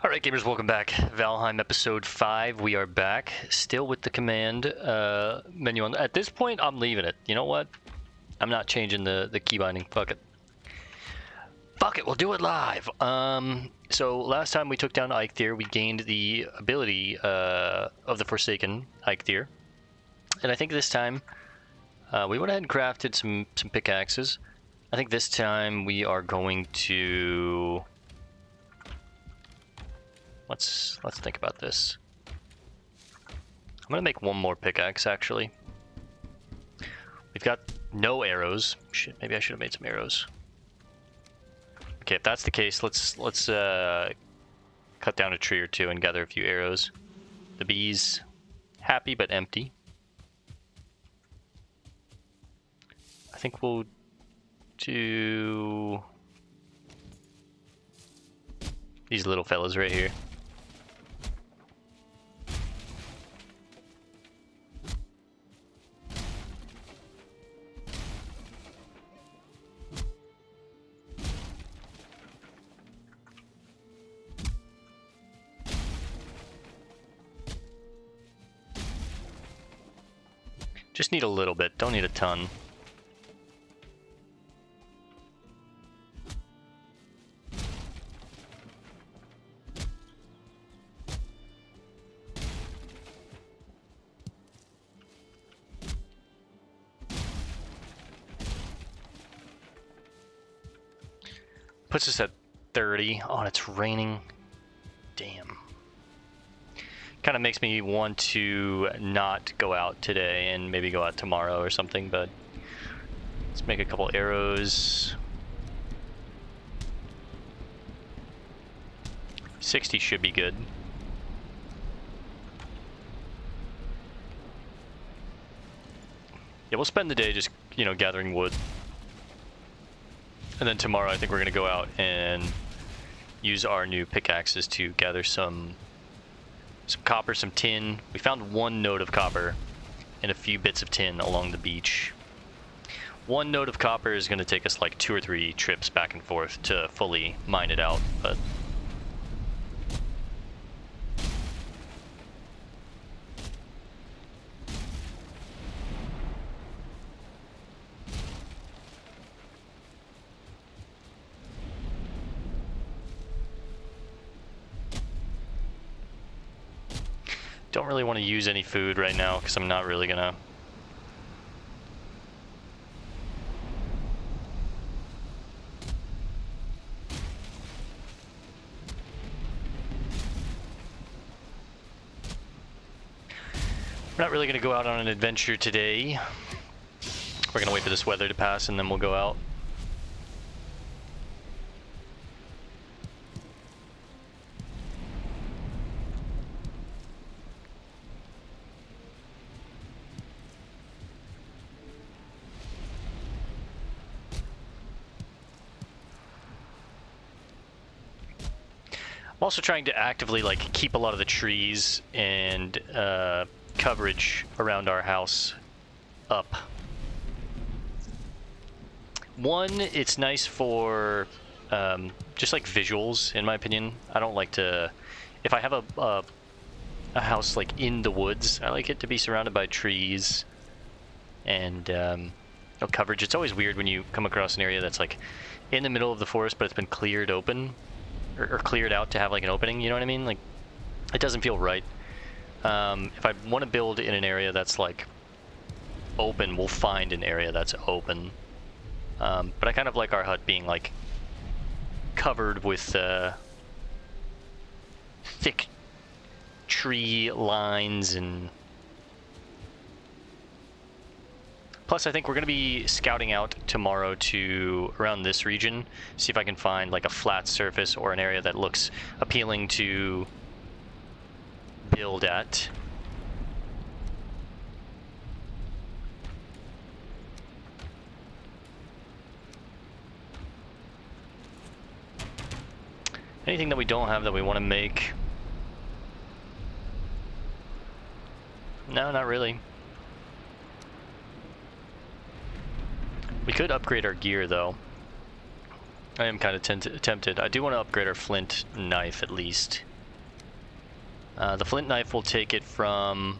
Alright gamers, welcome back. Valheim episode 5, we are back. Still with the command menu on. At this point, I'm leaving it. You know what? I'm not changing the key binding. Fuck it. Fuck it, we'll do it live. So last time we took down Eikthyr, we gained the ability of the Forsaken Eikthyr. And I think this time, we went ahead and crafted some pickaxes. I think this time we are going to... Let's think about this. I'm gonna make one more pickaxe actually. We've got no arrows. Shit, maybe I should have made some arrows. Okay, if that's the case, let's cut down a tree or two and gather a few arrows. The bees happy but empty. I think we'll do these little fellas right here. Just need a little bit, don't need a ton. Puts us at 30. Oh, and it's raining. Damn. Kind of makes me want to not go out today and maybe go out tomorrow or something, but let's make a couple arrows. 60 should be good. Yeah, we'll spend the day just, you know, gathering wood. And then tomorrow I think we're going to go out and use our new pickaxes to gather some copper, some tin. We found one node of copper and a few bits of tin along the beach. One node of copper is going to take us like 2 or 3 trips back and forth to fully mine it out, but don't really want to use any food right now because I'm not really gonna. We're not really gonna go out on an adventure today. We're gonna wait for this weather to pass and then we'll go out. I'm also trying to actively like keep a lot of the trees and coverage around our house up. One, it's nice for just like visuals, in my opinion. I don't like to, if I have a house like in the woods, I like it to be surrounded by trees and no coverage. It's always weird when you come across an area that's like in the middle of the forest, but it's been cleared open. Or cleared out to have like an opening, you know what I mean? Like, it doesn't feel right. If I want to build in an area that's like open, we'll find an area that's open. But I kind of like our hut being like covered with thick tree lines and... Plus, I think we're going to be scouting out tomorrow to around this region, see if I can find like a flat surface or an area that looks appealing to build at. Anything that we don't have that we want to make? No, not really. We could upgrade our gear though. I am kind of tempted. I do want to upgrade our flint knife at least. The flint knife will take it from...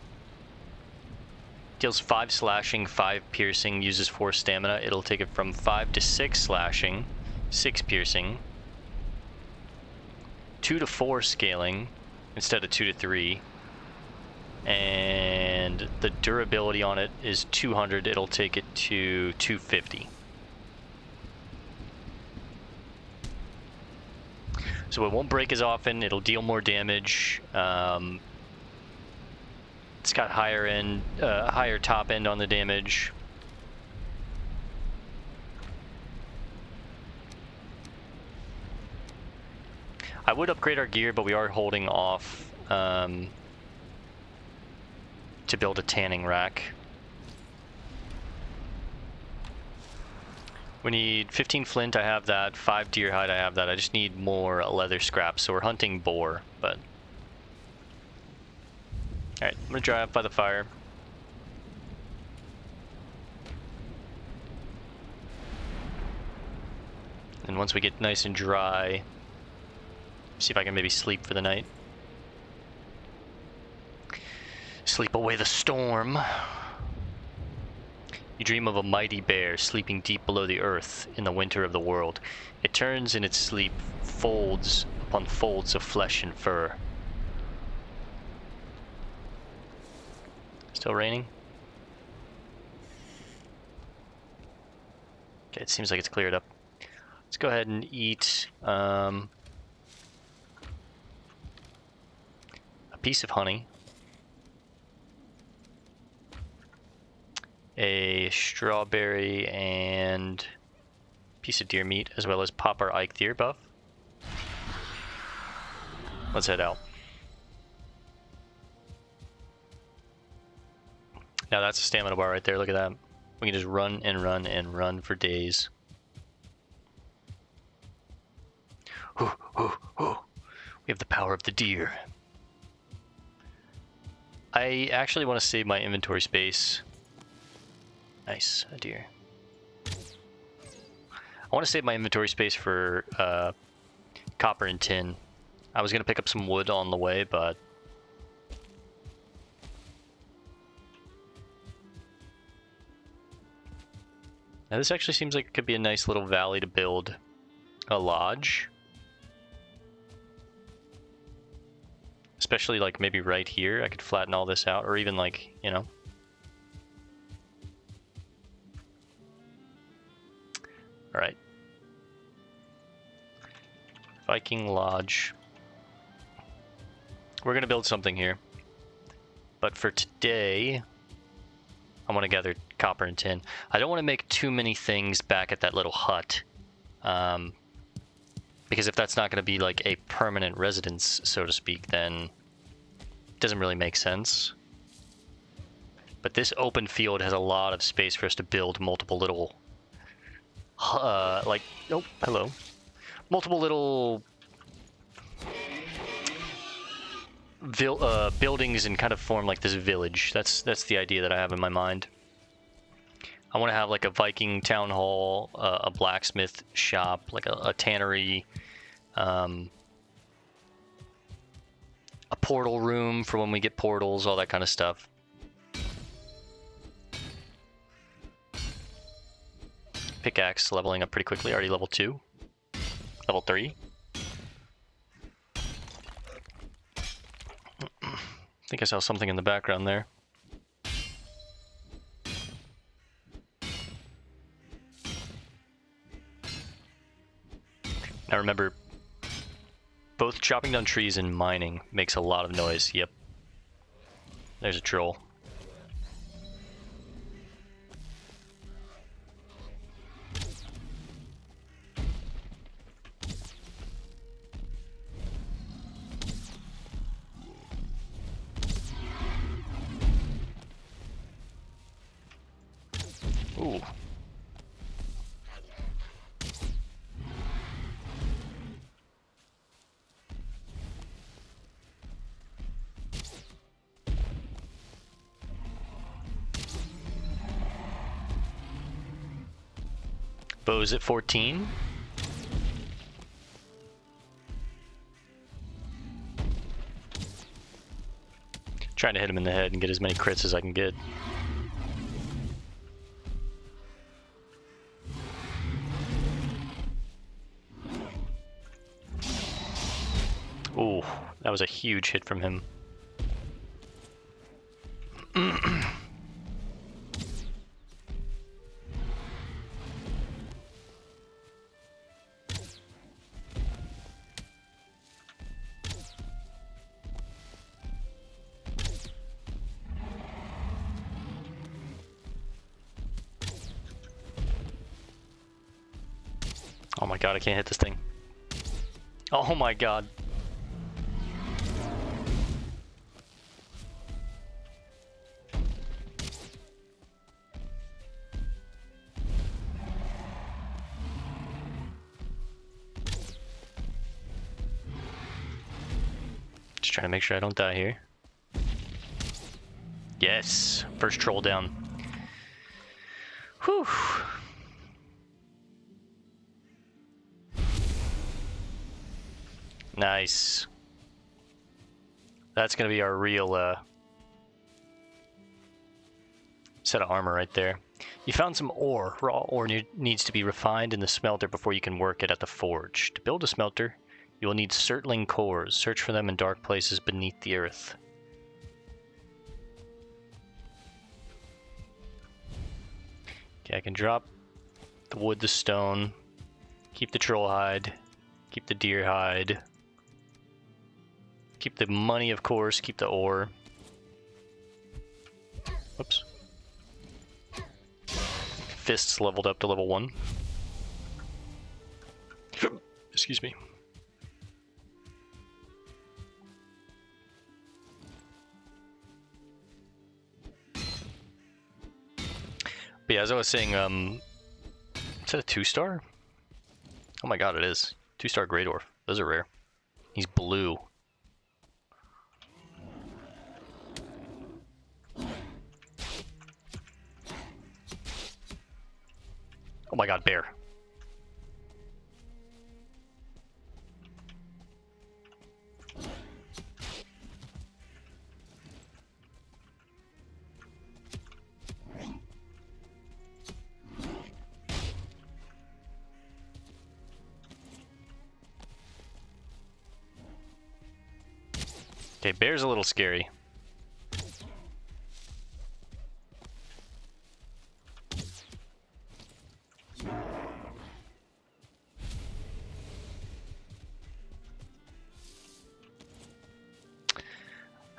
Deals 5 slashing, 5 piercing, uses 4 stamina. It'll take it from 5 to 6 slashing, 6 piercing, 2 to 4 scaling instead of 2 to 3. And the durability on it is 200. It'll take it to 250. So it won't break as often. It'll deal more damage. It's got higher top end on the damage. I would upgrade our gear, but we are holding off to build a tanning rack. We need 15 flint, I have that. 5 deer hide, I have that. I just need more leather scraps, so we're hunting boar, but... Alright, I'm gonna dry up by the fire. And once we get nice and dry, see if I can maybe sleep for the night. Sleep away the storm. You dream of a mighty bear sleeping deep below the earth in the winter of the world. It turns in its sleep folds upon folds of flesh and fur. Still raining? Okay, it seems like it's cleared up. Let's go ahead and eat a piece of honey, a strawberry, and a piece of deer meat, as well as pop our Ike deer buff. Let's head out. Now that's a stamina bar right there, look at that. We can just run and run and run for days. We have the power of the deer. I actually want to save my inventory space. Nice, a deer. I want to save my inventory space for copper and tin. I was going to pick up some wood on the way, but... Now this actually seems like it could be a nice little valley to build a lodge. Especially like maybe right here, I could flatten all this out, or even like, you know. All right. Viking Lodge. We're gonna build something here. But for today, I want to gather copper and tin. I don't want to make too many things back at that little hut. Because if that's not going to be like a permanent residence, so to speak, then it doesn't really make sense. But this open field has a lot of space for us to build multiple little, oh, hello. Multiple little buildings and kind of form like this village. That's the idea that I have in my mind. I want to have like a Viking town hall, a blacksmith shop, like a tannery, a portal room for when we get portals, all that kind of stuff. Pickaxe leveling up pretty quickly, already level 2. Level 3. I think I saw something in the background there. Now remember, both chopping down trees and mining makes a lot of noise. Yep. There's a troll. Ooh. Bow's at 14. Trying to hit him in the head and get as many crits as I can get. Ooh, that was a huge hit from him. Oh my god, I can't hit this thing. Oh my god. Just trying to make sure I don't die here. Yes, first troll down. Whew. Nice. That's gonna be our real set of armor right there. You found some ore. Raw ore needs to be refined in the smelter before you can work it at the forge. To build a smelter, you will need certling cores. Search for them in dark places beneath the earth. Okay, I can drop the wood, the stone, keep the troll hide, keep the deer hide, keep the money, of course, keep the ore. Whoops. Fists leveled up to level 1. Excuse me. But yeah, as I was saying, is that a 2-star? Oh my god, it is. 2-star Great Orf. Those are rare. He's blue. Oh my god, bear. Okay, bear's a little scary.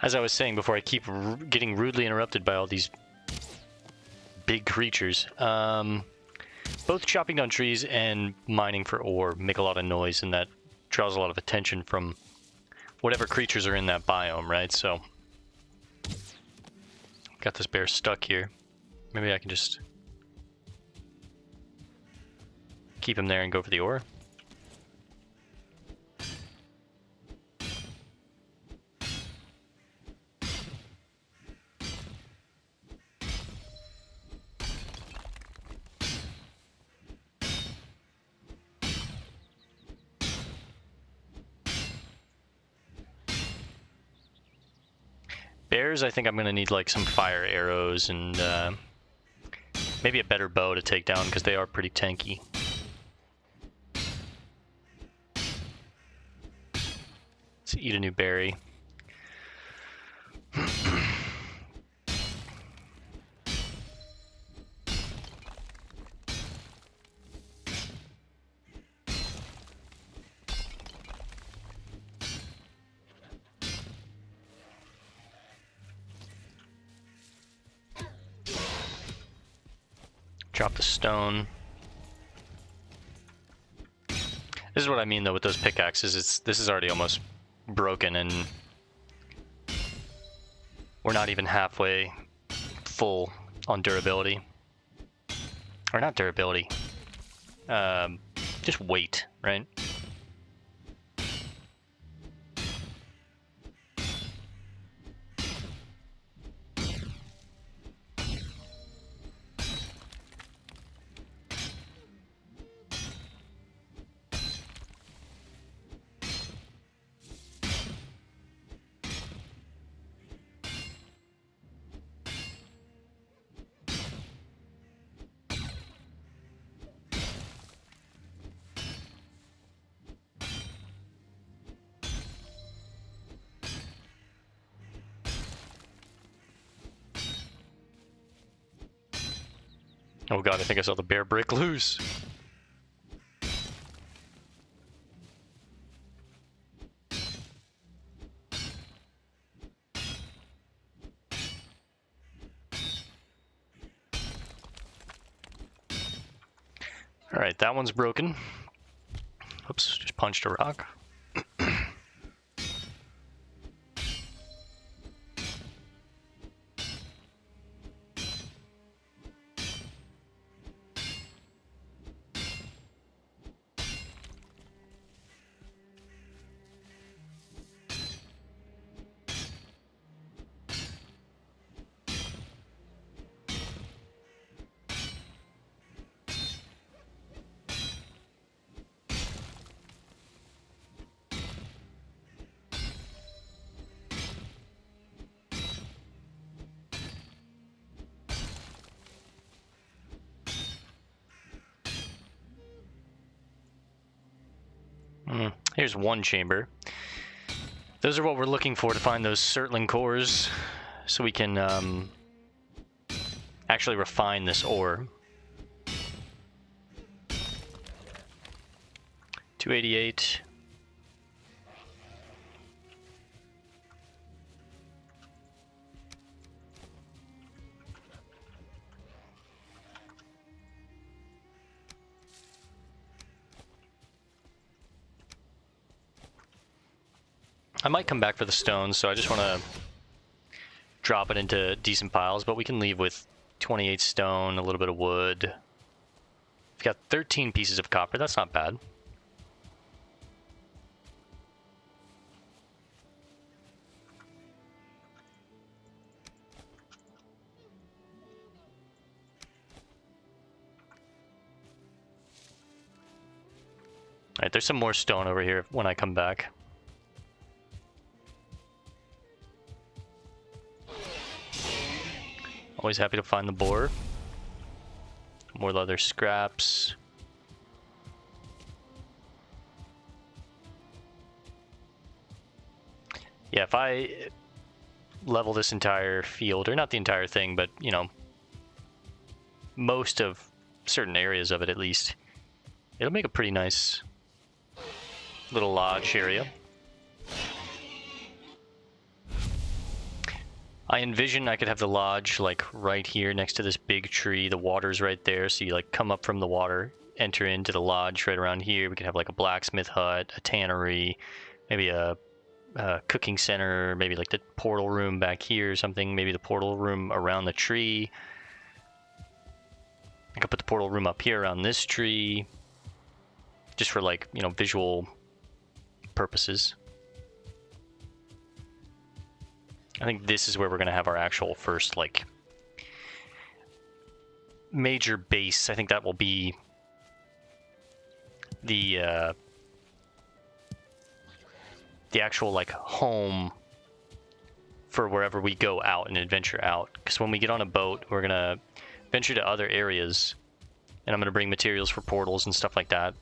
As I was saying before, I keep getting rudely interrupted by all these big creatures. Both chopping down trees and mining for ore make a lot of noise, and that draws a lot of attention from whatever creatures are in that biome, right? So, got this bear stuck here. Maybe I can just keep him there and go for the ore. Bears, I think I'm going to need like some fire arrows and maybe a better bow to take down because they are pretty tanky. Let's eat a new berry. Drop the stone. This is what I mean though with those pickaxes. This is already almost broken and we're not even halfway full on durability. Or not durability. Just weight, right? Oh god, I think I saw the bear break loose. Alright, that one's broken. Oops, just punched a rock. Here's one chamber. Those are what we're looking for to find those Surtling cores, so we can actually refine this ore. 288. I might come back for the stones, so I just want to drop it into decent piles, but we can leave with 28 stone, a little bit of wood. We've got 13 pieces of copper, that's not bad. Alright, there's some more stone over here when I come back. Always happy to find the boar. More leather scraps. Yeah, if I level this entire field, or not the entire thing, but, you know, most of certain areas of it at least, it'll make a pretty nice little lodge area. I envision I could have the lodge like right here next to this big tree. The water's right there, so you like come up from the water, enter into the lodge right around here. We could have like a blacksmith hut, a tannery, maybe a cooking center, maybe like the portal room back here or something, maybe the portal room around the tree. I could put the portal room up here around this tree, just for like, you know, visual purposes. I think this is where we're going to have our actual first, like, major base. I think that will be the actual, like, home for wherever we go out and adventure out. Because when we get on a boat, we're going to venture to other areas, and I'm going to bring materials for portals and stuff like that.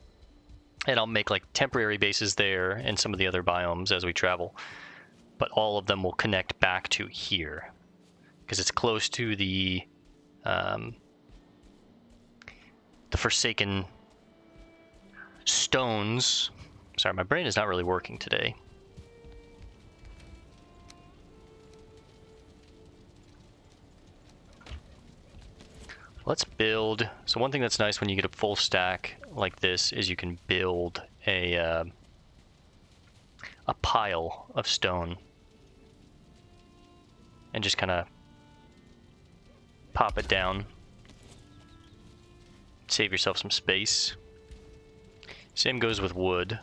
And I'll make, like, temporary bases there and some of the other biomes as we travel. But all of them will connect back to here because it's close to the Forsaken stones. Sorry, my brain is not really working today. Let's build. So one thing that's nice when you get a full stack like this is you can build a pile of stone and just kind of pop it down. Save yourself some space. Same goes with wood.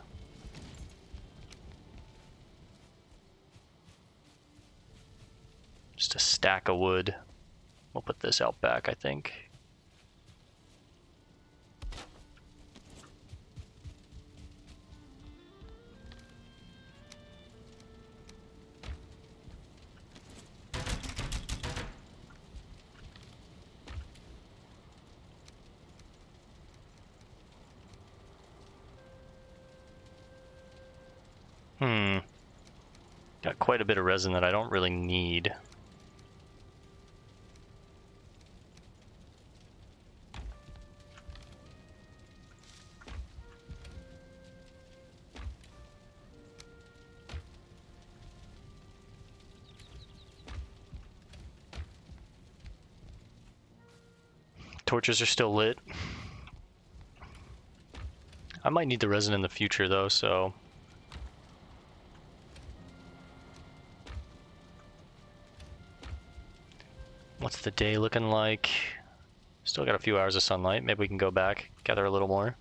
Just a stack of wood. We'll put this out back, I think. Got quite a bit of resin that I don't really need. torches are still lit. I might need the resin in the future though, so... What's the day looking like? Still got a few hours of sunlight. Maybe we can go back, gather a little more.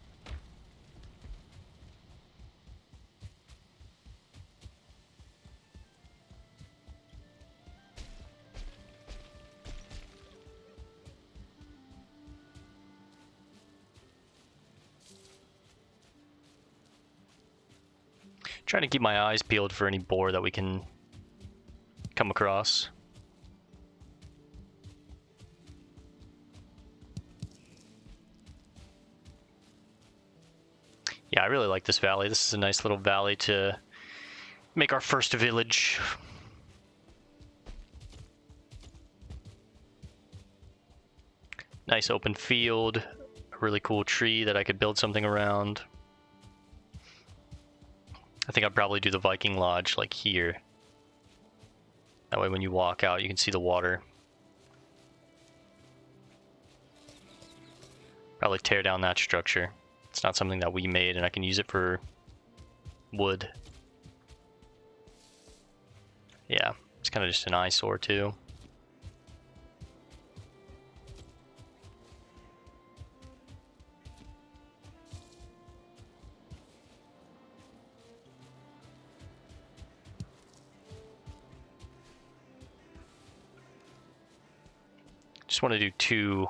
Trying to keep my eyes peeled for any boar that we can come across. Yeah, I really like this valley. This is a nice little valley to make our first village. Nice open field, a really cool tree that I could build something around. I think I'd probably do the Viking Lodge like here. That way when you walk out, you can see the water. Probably tear down that structure. It's not something that we made, and I can use it for wood. Yeah, it's kind of just an eyesore too. Just want to do 2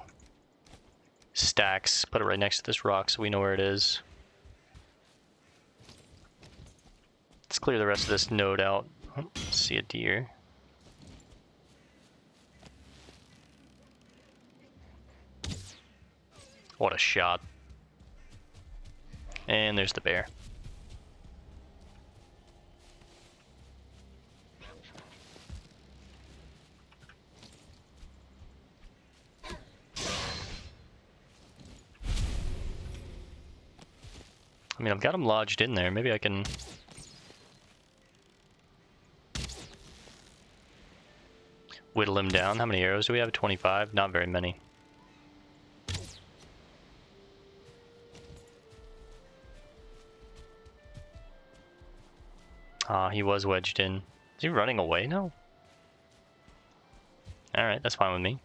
stacks, put it right next to this rock so we know where it is. Let's clear the rest of this node out. Oh, see a deer. What a shot. And there's the bear. I mean, I've got him lodged in there. Maybe I can... whittle him down. How many arrows do we have? 25? Not very many. Ah, he was wedged in. Is he running away now? Alright, that's fine with me.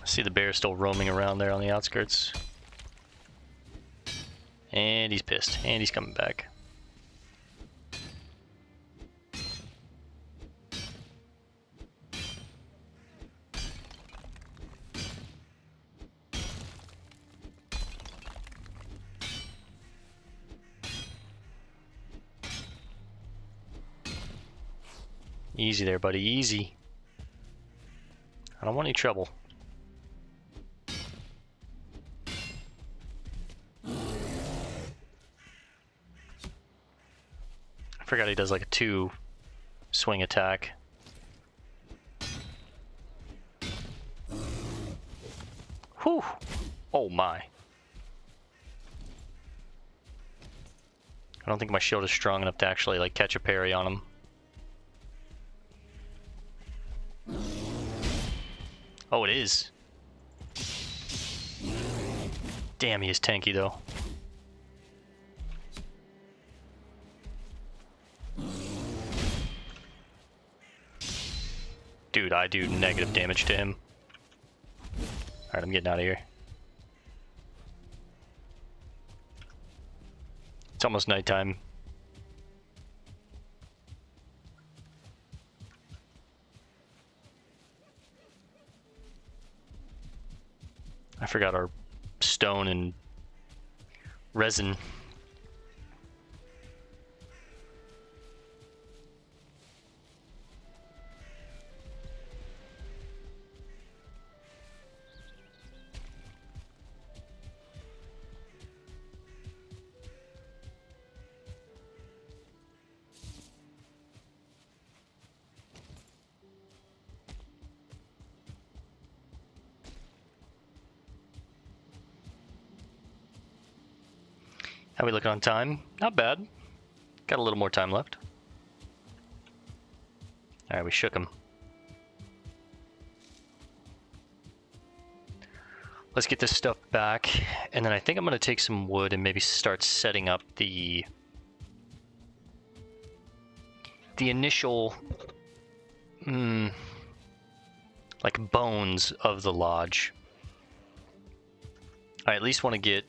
See the bear still roaming around there on the outskirts. And he's pissed. And he's coming back. Easy there, buddy. Easy. I don't want any trouble. I forgot he does like a 2 swing attack. Whew! Oh my. I don't think my shield is strong enough to actually like catch a parry on him. Oh, it is. Damn, he is tanky though. Dude, I do negative damage to him. Alright, I'm getting out of here. It's almost nighttime. I forgot our stone and resin. How we looking on time? Not bad. Got a little more time left. All right, we shook him. Let's get this stuff back, and then I think I'm going to take some wood and maybe start setting up the initial like bones of the lodge. I at least want to get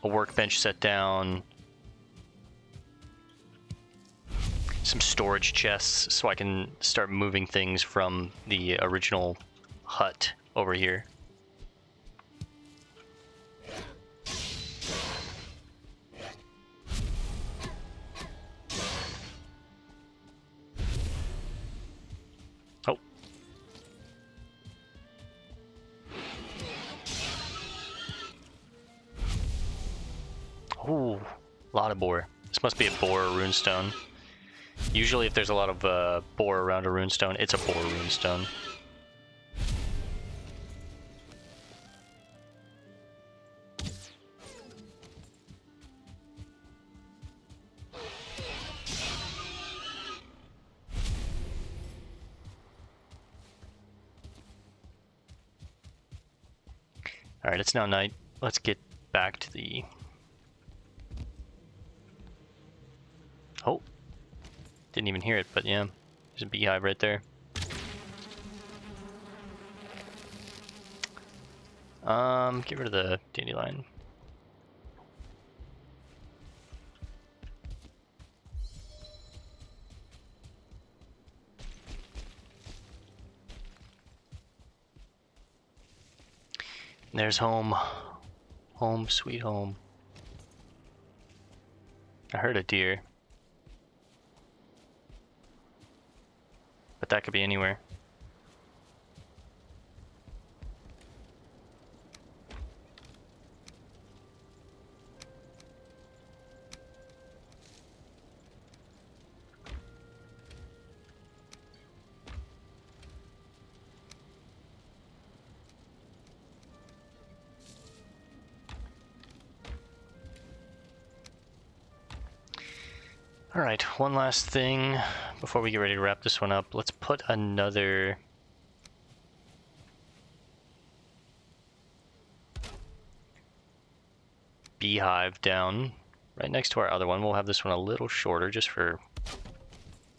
a workbench set down, some storage chests so I can start moving things from the original hut over here. Oh. Ooh, a lot of boar. This must be a boar or runestone. Usually if there's a lot of boar around a runestone, it's a boar runestone. Alright, it's now night. Let's get back to the... Oh. Didn't even hear it, but yeah. There's a beehive right there. Get rid of the dandelion. There's home. Home, sweet home. I heard a deer. But that could be anywhere. Alright, one last thing before we get ready to wrap this one up. Let's put another beehive down right next to our other one. We'll have this one a little shorter just for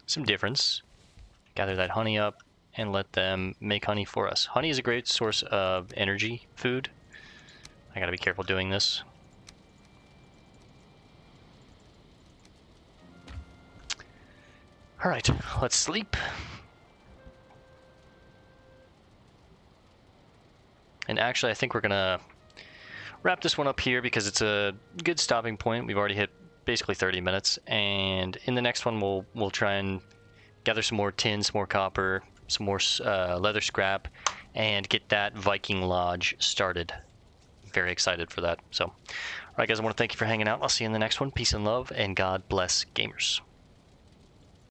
some difference. Gather that honey up and let them make honey for us. Honey is a great source of energy food. I gotta be careful doing this. All right, let's sleep. And actually, I think we're gonna wrap this one up here because it's a good stopping point. We've already hit basically 30 minutes, and in the next one, we'll try and gather some more tin, some more copper, some more leather scrap, and get that Viking lodge started. Very excited for that. So, all right, guys, I want to thank you for hanging out. I'll see you in the next one. Peace and love, and God bless gamers.